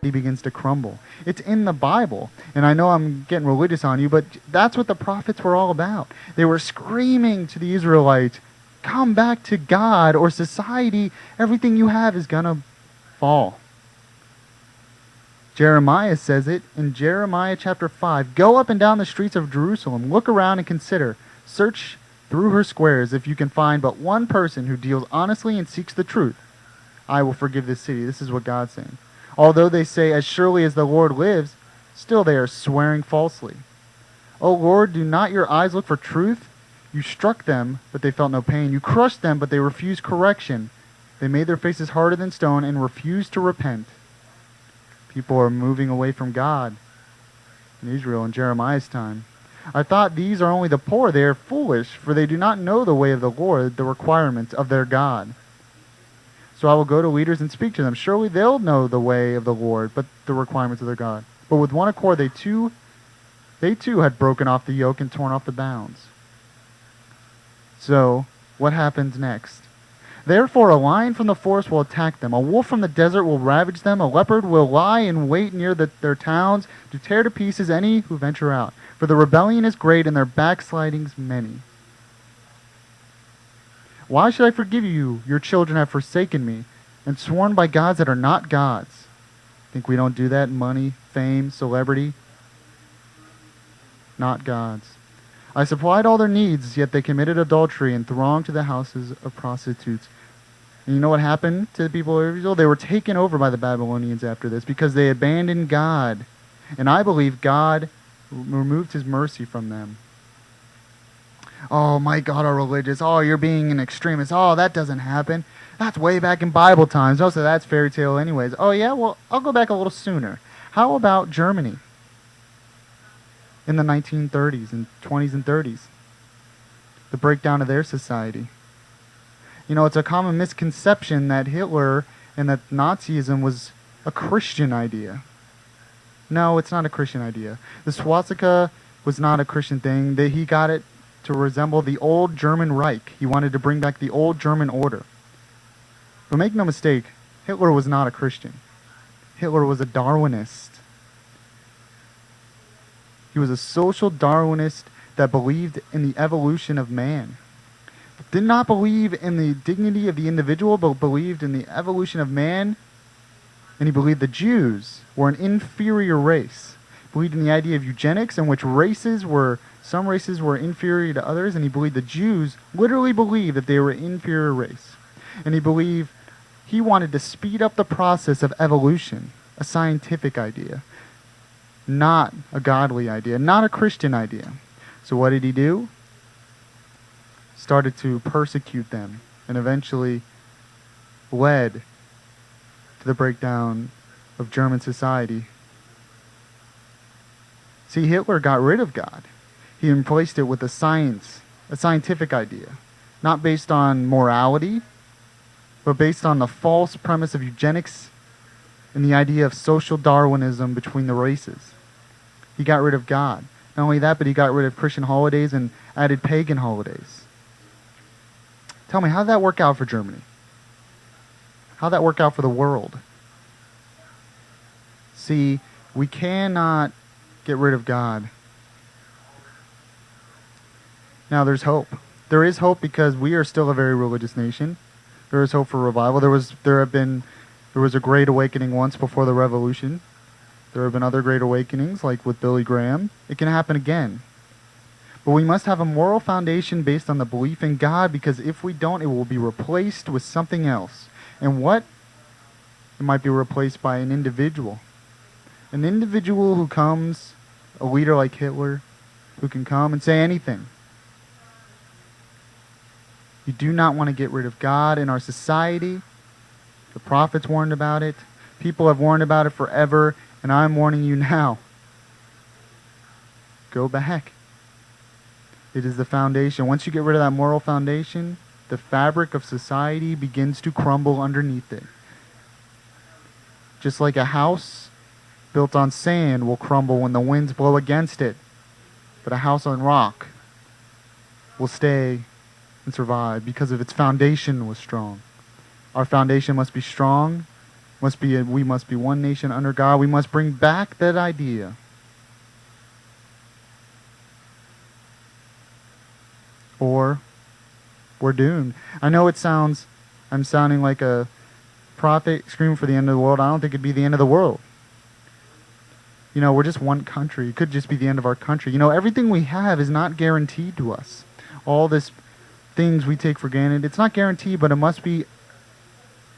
he begins to crumble. It's in the Bible. And I know I'm getting religious on you, but that's what the prophets were all about. They were screaming to the Israelites, come back to God, or society, everything you have is going to fall. Jeremiah says it in Jeremiah chapter 5. Go up and down the streets of Jerusalem, look around and consider. Search through her squares if you can find but one person who deals honestly and seeks the truth. I will forgive this city. This is what God's saying. Although they say, as surely as the Lord lives, still they are swearing falsely. O Lord, do not your eyes look for truth? You struck them, but they felt no pain. You crushed them, but they refused correction. They made their faces harder than stone and refused to repent. People are moving away from God in Israel in Jeremiah's time. I thought these are only the poor. They are foolish, for they do not know the way of the Lord, the requirements of their God. So I will go to leaders and speak to them. Surely they'll know the way of the Lord, but the requirements of their God. But with one accord they too had broken off the yoke and torn off the bounds. So, what happens next? Therefore a lion from the forest will attack them. A wolf from the desert will ravage them. A leopard will lie in wait near their towns to tear to pieces any who venture out. For the rebellion is great and their backslidings many. Why should I forgive you? Your children have forsaken me and sworn by gods that are not gods. Think we don't do that? Money, fame, celebrity? Not gods. I supplied all their needs, yet they committed adultery and thronged to the houses of prostitutes. And you know what happened to the people of Israel? They were taken over by the Babylonians after this because they abandoned God. And I believe God removed his mercy from them. Oh, my God, are religious. Oh, you're being an extremist. Oh, that doesn't happen. That's way back in Bible times. Oh, so that's fairy tale anyways. Oh, yeah, well, I'll go back a little sooner. How about Germany in the 1930s and 20s and 30s? The breakdown of their society. You know, it's a common misconception that Hitler and that Nazism was a Christian idea. No, it's not a Christian idea. The swastika was not a Christian thing. He got it to resemble the old German Reich. He wanted to bring back the old German order. But make no mistake, Hitler was not a Christian. Hitler was a Darwinist. He was a social Darwinist that believed in the evolution of man. Did not believe in the dignity of the individual, but believed in the evolution of man. And he believed the Jews were an inferior race. Believed in the idea of eugenics, in which some races were inferior to others, and he believed the Jews literally believed that they were an inferior race. And he wanted to speed up the process of evolution, a scientific idea, not a godly idea, not a Christian idea. So what did he do? Started to persecute them, and eventually led to the breakdown of German society. See, Hitler got rid of God. He replaced it with a scientific idea, not based on morality, but based on the false premise of eugenics and the idea of social Darwinism between the races. He got rid of God. Not only that, but he got rid of Christian holidays and added pagan holidays. Tell me, how did that work out for Germany? How did that work out for the world? See, we cannot get rid of God. Now, there's hope. There is hope because we are still a very religious nation. There is hope for revival. There was a great awakening once before the revolution. There have been other great awakenings, like with Billy Graham. It can happen again. But we must have a moral foundation based on the belief in God, because if we don't, it will be replaced with something else. And what? It might be replaced by an individual. An individual who comes, a leader like Hitler, who can come and say anything. You do not want to get rid of God in our society. The prophets warned about it. People have warned about it forever, and I'm warning you now. Go back. It is the foundation. Once you get rid of that moral foundation, the fabric of society begins to crumble underneath it. Just like a house built on sand will crumble when the winds blow against it, but a house on rock will stay and survive because of its foundation was strong. Our foundation must be strong, We must be one nation under God. We must bring back that idea. Or we're doomed. I know I'm sounding like a prophet screaming for the end of the world. I don't think it'd be the end of the world. We're just one country. It could just be the end of our country. Everything we have is not guaranteed to us. All this things we take for granted, it's not guaranteed, but it must be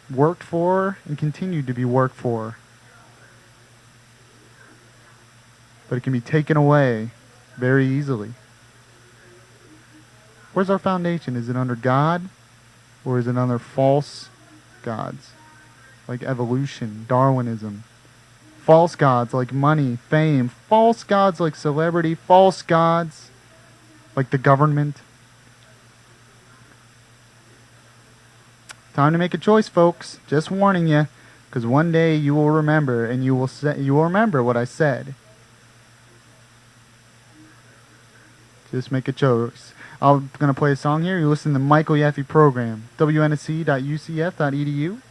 worked for and continue to be worked for. But it can be taken away very easily. Where's our foundation? Is it under God, or is it under false gods like evolution, Darwinism? False gods like money, fame, false gods like celebrity, false gods like the government. Time to make a choice, folks. Just warning you, because one day you will remember, and you will remember what I said. Just make a choice. I'm going to play a song here. You listen to the Michael Yaffee program, wnsc.ucf.edu.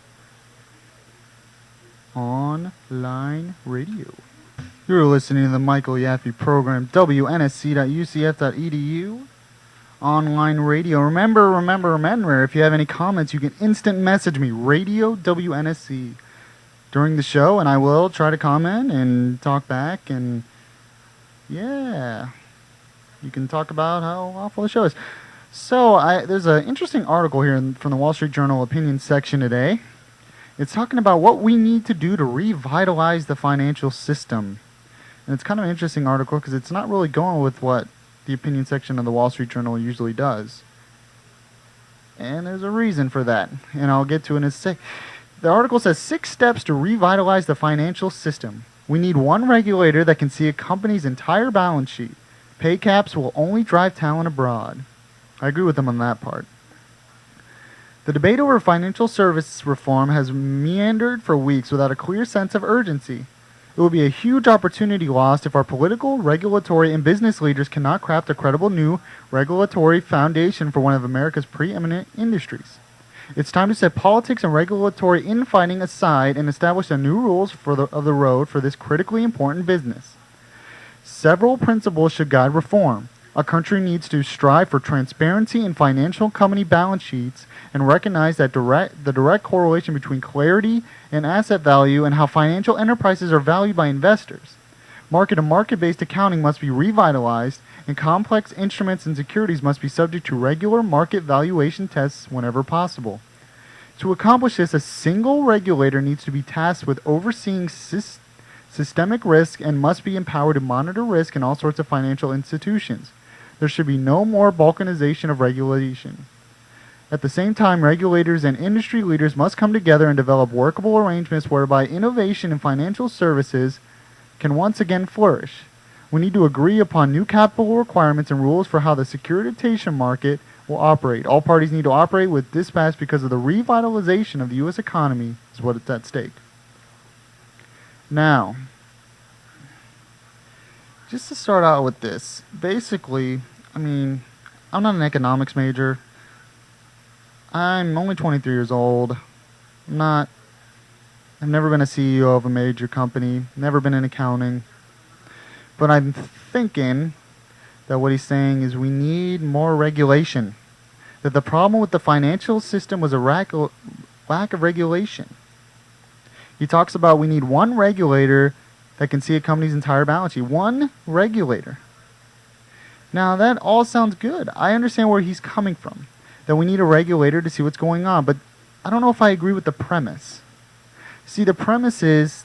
Online radio. You're listening to the Michael Yaffee program, wnsc.ucf.edu. Online radio. Remember, if you have any comments, you can instant message me, Radio WNSC, during the show, and I will try to comment and talk back, and yeah, you can talk about how awful the show is. So, there's an interesting article here from the Wall Street Journal opinion section today. It's talking about what we need to do to revitalize the financial system. And it's kind of an interesting article because it's not really going with what the opinion section of the Wall Street Journal usually does. And there's a reason for that, and I'll get to it in a sec. The article says 6 steps to revitalize the financial system. We need one regulator that can see a company's entire balance sheet. Pay caps will only drive talent abroad. I agree with them on that part. The debate over financial services reform has meandered for weeks without a clear sense of urgency. It will be a huge opportunity lost if our political, regulatory, and business leaders cannot craft a credible new regulatory foundation for one of America's preeminent industries. It's time to set politics and regulatory infighting aside and establish the new rules of the road for this critically important business. Several principles should guide reform. A country needs to strive for transparency in financial company balance sheets and recognize that the direct correlation between clarity and asset value and how financial enterprises are valued by investors. Market-to-market-based accounting must be revitalized, and complex instruments and securities must be subject to regular market valuation tests whenever possible. To accomplish this, a single regulator needs to be tasked with overseeing systemic risk and must be empowered to monitor risk in all sorts of financial institutions. There should be no more balkanization of regulation. At the same time, regulators and industry leaders must come together and develop workable arrangements whereby innovation in financial services can once again flourish. We need to agree upon new capital requirements and rules for how the securitization market will operate. All parties need to operate with dispatch because of the revitalization of the U.S. economy is what is at stake. Now, just to start out with this, basically, I'm not an economics major. I'm only 23 years old. I've never been a CEO of a major company, never been in accounting. But I'm thinking that what he's saying is we need more regulation. That the problem with the financial system was a lack of regulation. He talks about we need one regulator that can see a company's entire balance sheet. One regulator. Now that all sounds good. I understand where he's coming from. That we need a regulator to see what's going on. But I don't know if I agree with the premise. See, the premise is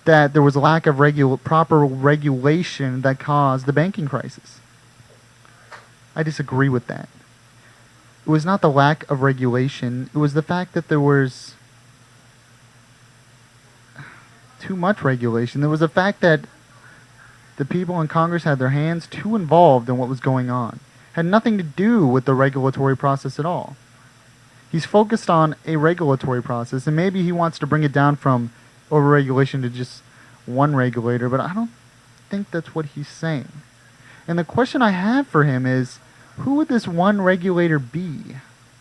that there was a lack of proper regulation that caused the banking crisis. I disagree with that. It was not the lack of regulation. It was the fact that there was too much regulation. There was the fact that the people in Congress had their hands too involved in what was going on. Had nothing to do with the regulatory process at all. He's focused on a regulatory process, and maybe he wants to bring it down from overregulation to just one regulator, but I don't think that's what he's saying. And the question I have for him is, who would this one regulator be?